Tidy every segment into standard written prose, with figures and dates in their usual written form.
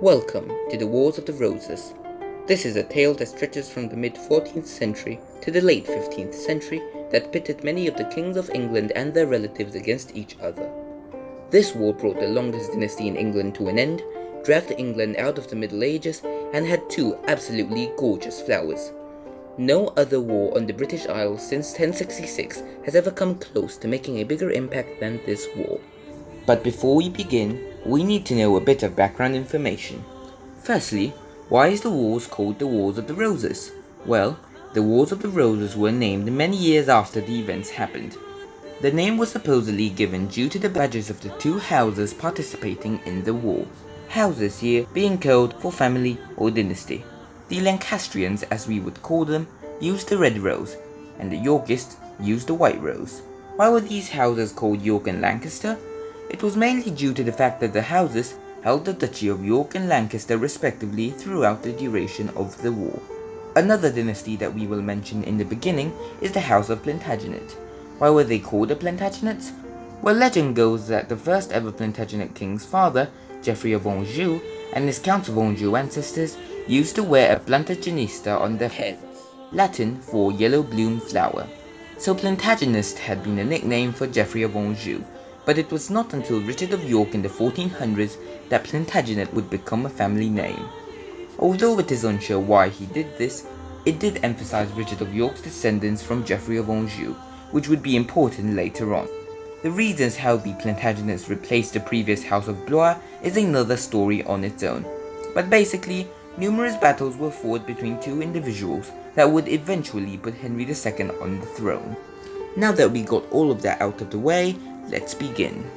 Welcome to the Wars of the Roses. This is a tale that stretches from the mid-14th century to the late 15th century that pitted many of the kings of England and their relatives against each other. This war brought the longest dynasty in England to an end, dragged England out of the Middle Ages, and had two absolutely gorgeous flowers. No other war on the British Isles since 1066 has ever come close to making a bigger impact than this war. But before we begin, we need to know a bit of background information. Firstly, why is the wars called the Wars of the Roses? Well, the Wars of the Roses were named many years after the events happened. The name was supposedly given due to the badges of the two houses participating in the war. Houses here being code for family or dynasty. The Lancastrians, as we would call them, used the red rose, and the Yorkists used the white rose. Why were these houses called York and Lancaster? It was mainly due to the fact that the houses held the Duchy of York and Lancaster respectively throughout the duration of the war. Another dynasty that we will mention in the beginning is the House of Plantagenet. Why were they called the Plantagenets? Well, legend goes that the first ever Plantagenet king's father, Geoffrey of Anjou, and his Count of Anjou ancestors used to wear a Plantagenista on their heads, Latin for yellow bloom flower. So Plantagenist had been a nickname for Geoffrey of Anjou, but it was not until Richard of York in the 1400s that Plantagenet would become a family name. Although it is unsure why he did this, it did emphasize Richard of York's descendants from Geoffrey of Anjou, which would be important later on. The reasons how the Plantagenets replaced the previous House of Blois is another story on its own, but basically, numerous battles were fought between two individuals that would eventually put Henry II on the throne. Now that we got all of that out of the way, let's begin.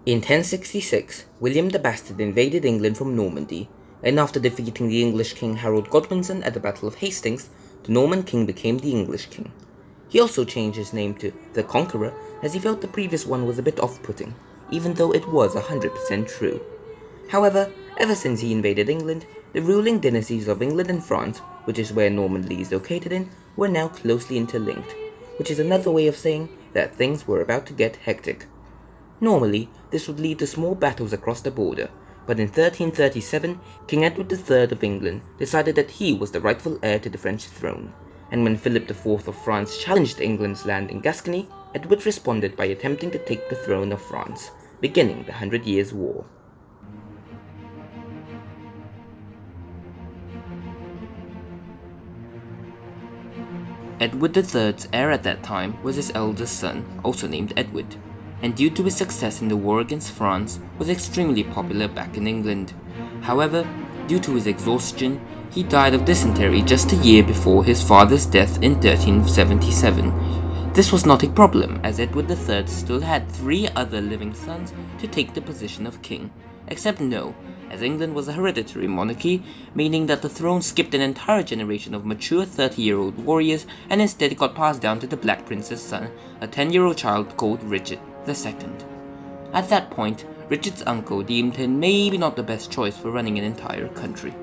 In 1066, William the Bastard invaded England from Normandy, and after defeating the English king Harold Godwinson at the Battle of Hastings, the Norman king became the English king. He also changed his name to the Conqueror, as he felt the previous one was a bit off-putting, even though it was 100% true. However, ever since he invaded England, the ruling dynasties of England and France, which is where Normandy is located in, were now closely interlinked, which is another way of saying that things were about to get hectic. Normally, this would lead to small battles across the border, but in 1337, King Edward III of England decided that he was the rightful heir to the French throne, and when Philip IV of France challenged England's land in Gascony, Edward responded by attempting to take the throne of France, beginning the 100 Years' War. Edward III's heir at that time was his eldest son, also named Edward, and due to his success in the war against France, was extremely popular back in England. However, due to his exhaustion, he died of dysentery just a year before his father's death in 1377. This was not a problem, as Edward III still had 3 other living sons to take the position of king, except no, as England was a hereditary monarchy, meaning that the throne skipped an entire generation of mature 30-year-old warriors and instead got passed down to the Black Prince's son, a 10-year-old child called Richard II. At that point, Richard's uncle deemed him maybe not the best choice for running an entire country.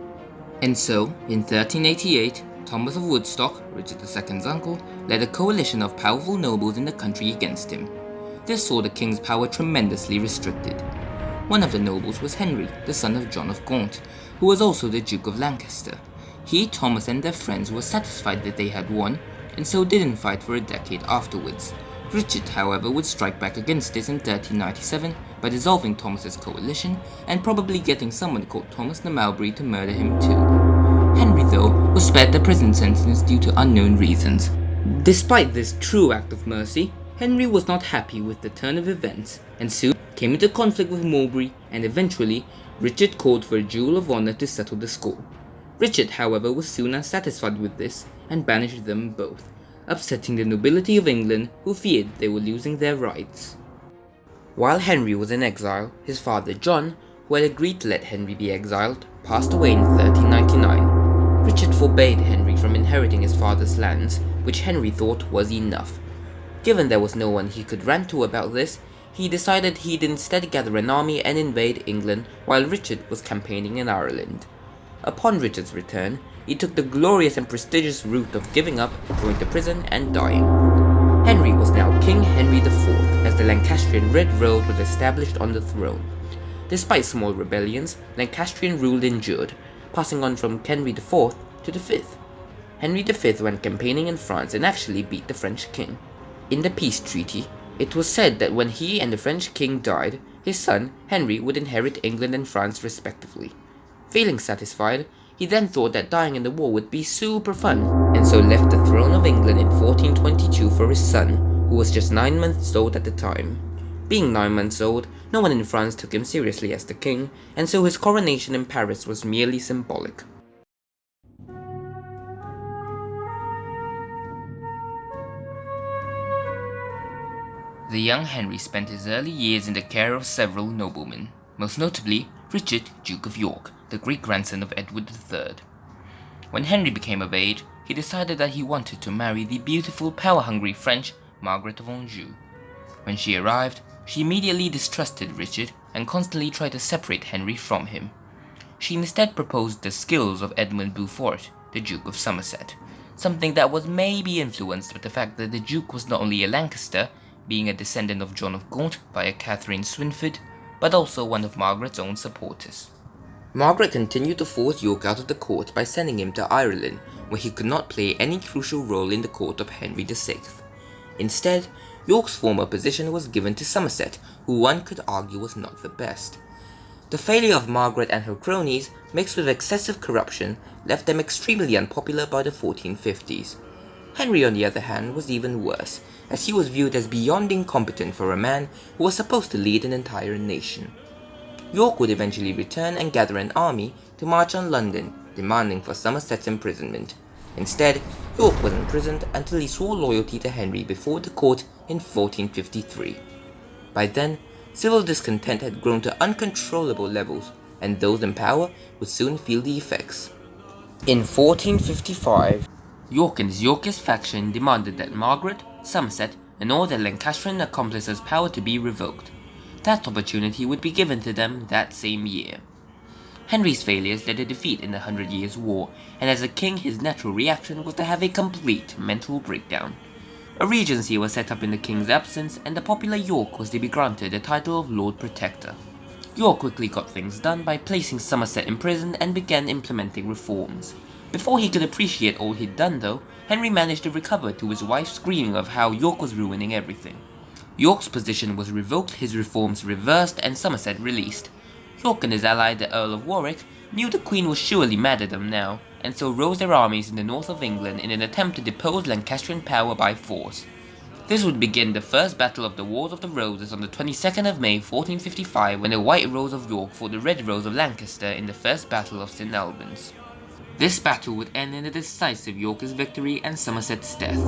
And so, in 1388, Thomas of Woodstock, Richard II's uncle, led a coalition of powerful nobles in the country against him. This saw the king's power tremendously restricted. One of the nobles was Henry, the son of John of Gaunt, who was also the Duke of Lancaster. He, Thomas, and their friends were satisfied that they had won, and so didn't fight for a decade afterwards. Richard, however, would strike back against this in 1397 by dissolving Thomas's coalition and probably getting someone called Thomas de Mowbray to murder him too. Henry, though, was spared the prison sentence due to unknown reasons. Despite this true act of mercy, Henry was not happy with the turn of events and soon came into conflict with Mowbray, and eventually Richard called for a duel of honor to settle the score. Richard, however, was soon unsatisfied with this and banished them both, upsetting the nobility of England, who feared they were losing their rights. While Henry was in exile, his father John, who had agreed to let Henry be exiled, passed away in 1399. Richard forbade Henry from inheriting his father's lands, which Henry thought was enough. Given there was no one he could rant to about this, he decided he'd instead gather an army and invade England while Richard was campaigning in Ireland. Upon Richard's return, he took the glorious and prestigious route of giving up, going to prison, and dying. Henry was now King Henry IV, as the Lancastrian Red Rose was established on the throne. Despite small rebellions, Lancastrian rule endured, passing on from Henry IV to the Fifth. Henry V went campaigning in France and actually beat the French king. In the peace treaty, it was said that when he and the French king died, his son, Henry, would inherit England and France respectively. Feeling satisfied, he then thought that dying in the war would be super fun, and so left the throne of England in 1422 for his son, who was just 9 months old at the time. Being 9 months old, no one in France took him seriously as the king, and so his coronation in Paris was merely symbolic. The young Henry spent his early years in the care of several noblemen, most notably Richard, Duke of York, the great-grandson of Edward III. When Henry became of age, he decided that he wanted to marry the beautiful, power-hungry French Margaret of Anjou. When she arrived, she immediately distrusted Richard and constantly tried to separate Henry from him. She instead proposed the skills of Edmund Beaufort, the Duke of Somerset, something that was maybe influenced by the fact that the Duke was not only a Lancaster, being a descendant of John of Gaunt via Catherine Swynford, but also one of Margaret's own supporters. Margaret continued to force York out of the court by sending him to Ireland, where he could not play any crucial role in the court of Henry VI. Instead, York's former position was given to Somerset, who one could argue was not the best. The failure of Margaret and her cronies, mixed with excessive corruption, left them extremely unpopular by the 1450s. Henry, on the other hand, was even worse, as he was viewed as beyond incompetent for a man who was supposed to lead an entire nation. York would eventually return and gather an army to march on London, demanding for Somerset's imprisonment. Instead, York was imprisoned until he swore loyalty to Henry before the court in 1453. By then, civil discontent had grown to uncontrollable levels, and those in power would soon feel the effects. In 1455, York and his Yorkist faction demanded that Margaret, Somerset, and all their Lancastrian accomplices' power to be revoked. That opportunity would be given to them that same year. Henry's failures led to defeat in the 100 Years' War, and as a king his natural reaction was to have a complete mental breakdown. A regency was set up in the king's absence, and the popular York was to be granted the title of Lord Protector. York quickly got things done by placing Somerset in prison and began implementing reforms. Before he could appreciate all he'd done though, Henry managed to recover to his wife screaming of how York was ruining everything. York's position was revoked, his reforms reversed, and Somerset released. York and his ally the Earl of Warwick knew the Queen was surely mad at them now, and so rose their armies in the north of England in an attempt to depose Lancastrian power by force. This would begin the first battle of the Wars of the Roses on the 22nd of May 1455 when the White Rose of York fought the Red Rose of Lancaster in the First Battle of St. Albans. This battle would end in a decisive Yorkist victory and Somerset's death.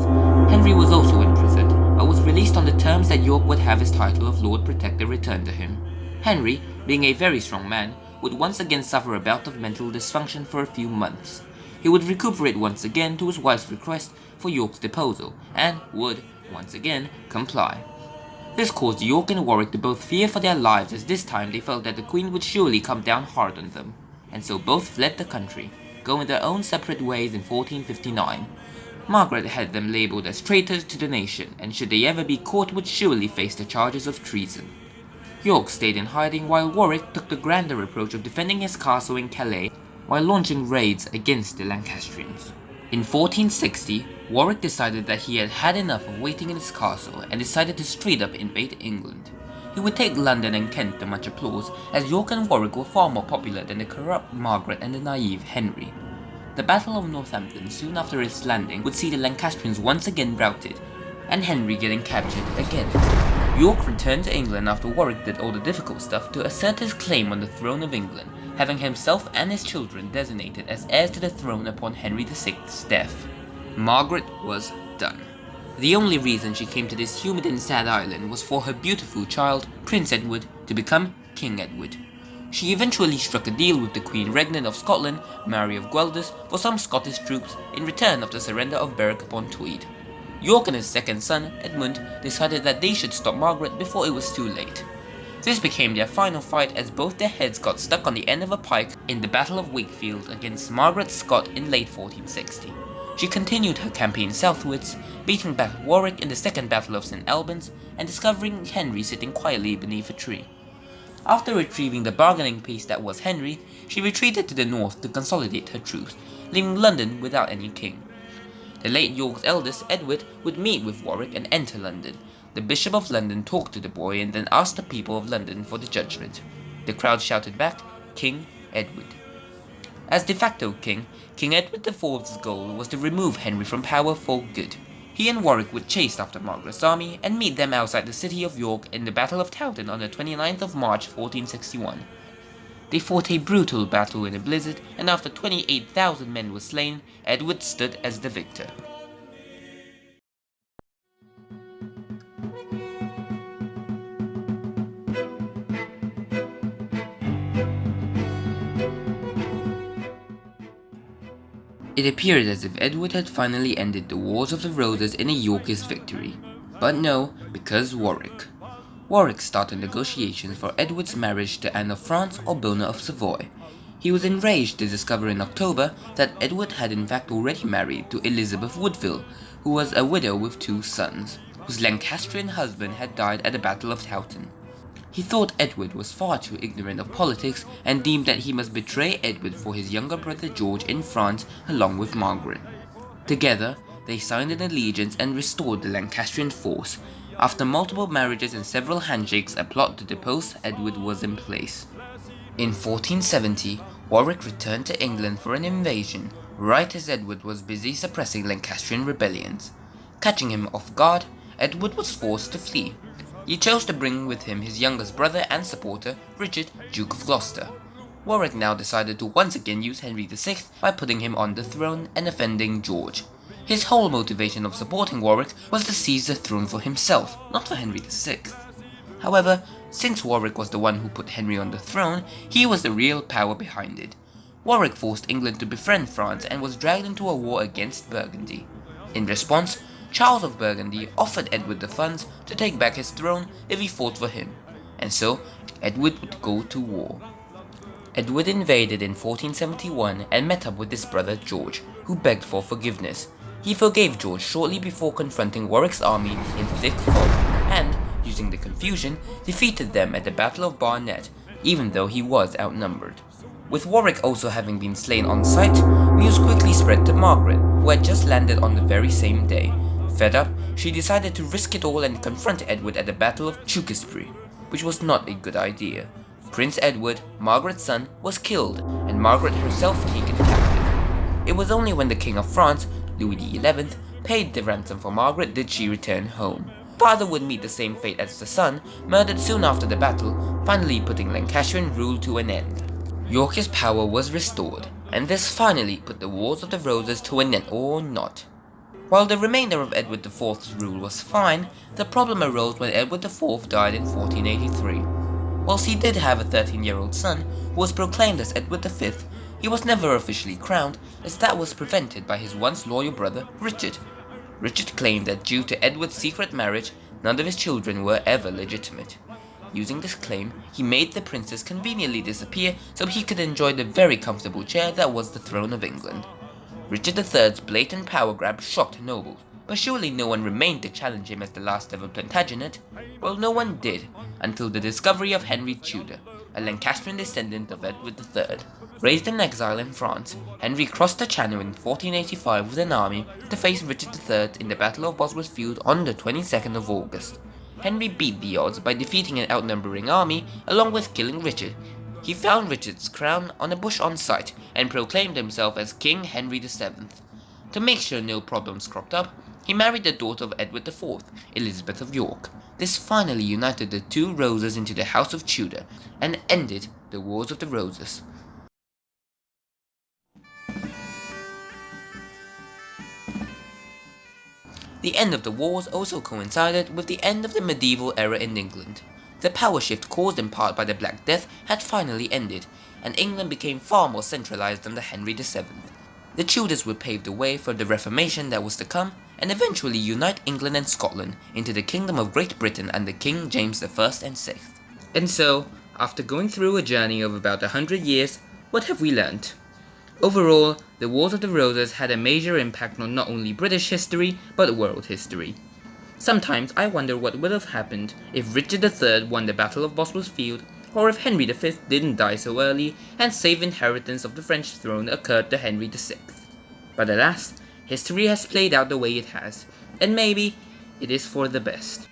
Henry was also imprisoned, but was released on the terms that York would have his title of Lord Protector returned to him. Henry, being a very strong man, would once again suffer a bout of mental dysfunction for a few months. He would recuperate once again to his wife's request for York's deposal, and would, once again, comply. This caused York and Warwick to both fear for their lives, as this time they felt that the Queen would surely come down hard on them, and so both fled the country, going their own separate ways in 1459. Margaret had them labelled as traitors to the nation, and should they ever be caught would surely face the charges of treason. York stayed in hiding while Warwick took the grander approach of defending his castle in Calais while launching raids against the Lancastrians. In 1460, Warwick decided that he had had enough of waiting in his castle and decided to straight up invade England. He would take London and Kent to much applause, as York and Warwick were far more popular than the corrupt Margaret and the naive Henry. The Battle of Northampton soon after its landing would see the Lancastrians once again routed, and Henry getting captured again. York returned to England after Warwick did all the difficult stuff to assert his claim on the throne of England, having himself and his children designated as heirs to the throne upon Henry VI's death. Margaret was done. The only reason she came to this humid and sad island was for her beautiful child, Prince Edward, to become King Edward. She eventually struck a deal with the Queen Regnant of Scotland, Mary of Guelders, for some Scottish troops in return of the surrender of Berwick-upon-Tweed. York and his second son, Edmund, decided that they should stop Margaret before it was too late. This became their final fight as both their heads got stuck on the end of a pike in the Battle of Wakefield against Margaret Scott in late 1460. She continued her campaign southwards, beating back Warwick in the Second Battle of St. Albans and discovering Henry sitting quietly beneath a tree. After retrieving the bargaining piece that was Henry, she retreated to the north to consolidate her troops, leaving London without any king. The late York's eldest, Edward, would meet with Warwick and enter London. The Bishop of London talked to the boy and then asked the people of London for the judgment. The crowd shouted back, "King Edward." As de facto king, King Edward IV's goal was to remove Henry from power for good. He and Warwick would chase after Margaret's army and meet them outside the city of York in the Battle of Towton on the 29th of March 1461. They fought a brutal battle in a blizzard, and after 28,000 men were slain, Edward stood as the victor. It appeared as if Edward had finally ended the Wars of the Roses in a Yorkist victory. But no, because Warwick. Warwick started negotiations for Edward's marriage to Anne of France or Bona of Savoy. He was enraged to discover in October that Edward had in fact already married to Elizabeth Woodville, who was a widow with 2 sons, whose Lancastrian husband had died at the Battle of Towton. He thought Edward was far too ignorant of politics and deemed that he must betray Edward for his younger brother George in France along with Margaret. Together, they signed an allegiance and restored the Lancastrian force. After multiple marriages and several handshakes, a plot to depose Edward was in place. In 1470, Warwick returned to England for an invasion, right as Edward was busy suppressing Lancastrian rebellions. Catching him off guard, Edward was forced to flee. He chose to bring with him his youngest brother and supporter, Richard, Duke of Gloucester. Warwick now decided to once again use Henry VI by putting him on the throne and offending George. His whole motivation of supporting Warwick was to seize the throne for himself, not for Henry VI. However, since Warwick was the one who put Henry on the throne, he was the real power behind it. Warwick forced England to befriend France and was dragged into a war against Burgundy. In response, Charles of Burgundy offered Edward the funds to take back his throne if he fought for him, and so Edward would go to war. Edward invaded in 1471 and met up with his brother George, who begged for forgiveness. He forgave George shortly before confronting Warwick's army in thick fog, and, using the confusion, defeated them at the Battle of Barnet, even though he was outnumbered. With Warwick also having been slain on sight, news quickly spread to Margaret, who had just landed on the very same day. Fed up, she decided to risk it all and confront Edward at the Battle of Tewkesbury, which was not a good idea. Prince Edward, Margaret's son, was killed, and Margaret herself taken captive. It was only when the King of France, Louis XI, paid the ransom for Margaret did she return home. Father would meet the same fate as the son, murdered soon after the battle, finally putting Lancastrian rule to an end. Yorkist power was restored, and this finally put the Wars of the Roses to an end or not. While the remainder of Edward IV's rule was fine, the problem arose when Edward IV died in 1483. Whilst he did have a 13-year-old son, who was proclaimed as Edward V, he was never officially crowned, as that was prevented by his once loyal brother, Richard. Richard claimed that due to Edward's secret marriage, none of his children were ever legitimate. Using this claim, he made the princes conveniently disappear so he could enjoy the very comfortable chair that was the throne of England. Richard III's blatant power grab shocked nobles, but surely no one remained to challenge him as the last ever Plantagenet. Well, no one did, until the discovery of Henry Tudor, a Lancastrian descendant of Edward III. Raised in exile in France, Henry crossed the Channel in 1485 with an army to face Richard III in the Battle of Bosworth Field on the 22nd of August. Henry beat the odds by defeating an outnumbering army, along with killing Richard. He found Richard's crown on a bush on site and proclaimed himself as King Henry VII. To make sure no problems cropped up, he married the daughter of Edward IV, Elizabeth of York. This finally united the two Roses into the House of Tudor and ended the Wars of the Roses. The end of the wars also coincided with the end of the medieval era in England. The power shift caused in part by the Black Death had finally ended, and England became far more centralized under Henry VII. The Tudors would pave the way for the Reformation that was to come, and eventually unite England and Scotland into the Kingdom of Great Britain under King James I and VI. And so, after going through a journey of about 100 years, what have we learnt? Overall, the Wars of the Roses had a major impact on not only British history, but world history. Sometimes I wonder what would have happened if Richard III won the Battle of Bosworth Field, or if Henry V didn't die so early and safe inheritance of the French throne occurred to Henry VI. But alas, history has played out the way it has, and maybe it is for the best.